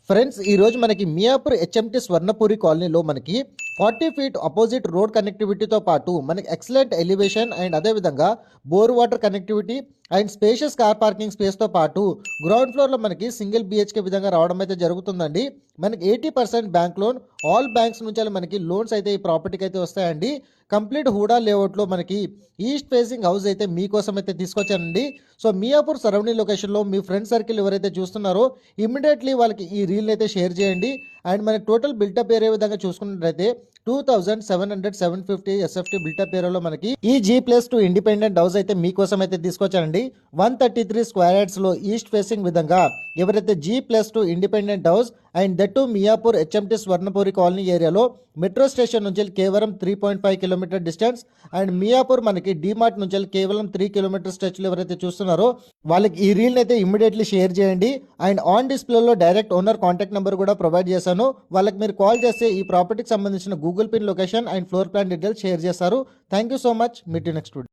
Friends ఈ రోజు మనకి మియాపూర్ హెచ్ఎంటి స్వర్ణపురి కాలనీలో మనకి 40 ఫీట్ అపోజిట్ రోడ్ కనెక్టివిటీతో పాటు మనకి ఎక్సలెంట్ ఎలివేషన్ అండ్ అదేవిధంగా bore water connectivity and spacious car parking స్పేస్తో పాటు గ్రౌండ్ ఫ్లోర్లో మనకి సింగిల్ బిహెచ్కే విధంగా రావడం అయితే జరుగుతుందండి. మనకి 80% బ్యాంక్ లోన్, ఆల్ బ్యాంక్స్ నుంచి మనకి లోన్స్ అయితే ఈ ప్రాపర్టీకి అయితే వస్తాయండి. కంప్లీట్ హూడా లేఅవుట్లో మనకి ఈస్ట్ ఫేసింగ్ హౌస్ అయితే మీకోసం అయితే తీసుకొచ్చానండి. సో మియాపూర్ సరౌండింగ్ లొకేషన్లో మీ ఫ్రెండ్ సర్కిల్ ఎవరైతే చూస్తున్నారో ఇమ్మీడియట్లీ వాళ్ళకి ఈ రీల్ అయితే షేర్ చేయండి. అండ్ మనకి టోటల్ బిల్టప్ ఏరియా విధంగా చూసుకున్నట్లయితే 2750 ఎస్ఎఫ్టీ బిల్టప్ ఏరియాలో మనకి ఈ G+2 ఇండిపెండెంట్ హౌస్ అయితే మీకోసం అయితే తీసుకొచ్చానండి. 133 స్క్వేర్ యార్డ్స్ లో ఈస్ట్ ఫేసింగ్ విధంగా ఎవరైతే G+2 independent house and that to Miyapur HMT Swarnapuri colony ఏరియాలో మెట్రో స్టేషన్ నుంచి కేవలం 3.5 కిలోమీటర్ డిస్టెన్స్ అండ్ మియాపూర్ మనకి డిమార్ట్ నుంచి కేవలం 3 కిలోమీటర్ స్ట్రెచ్ లో ఎవరైతే చూస్తున్నారో వాళ్ళకి ఈ రీల్ అయితే ఇమ్మీడియట్లీ షేర్ చేయండి. అండ్ ఆన్ డిస్ప్లేలో డైరెక్ట్ ఓనర్ కాంటాక్ట్ నెంబర్ కూడా ప్రొవైడ్ చేశాను. వాళ్ళకి మీరు కాల్ చేస్తే ఈ ప్రాపర్టీకి సంబంధించిన Google pin location and floor plan details share చేస్తారు. Thank you so much. Meet you next video.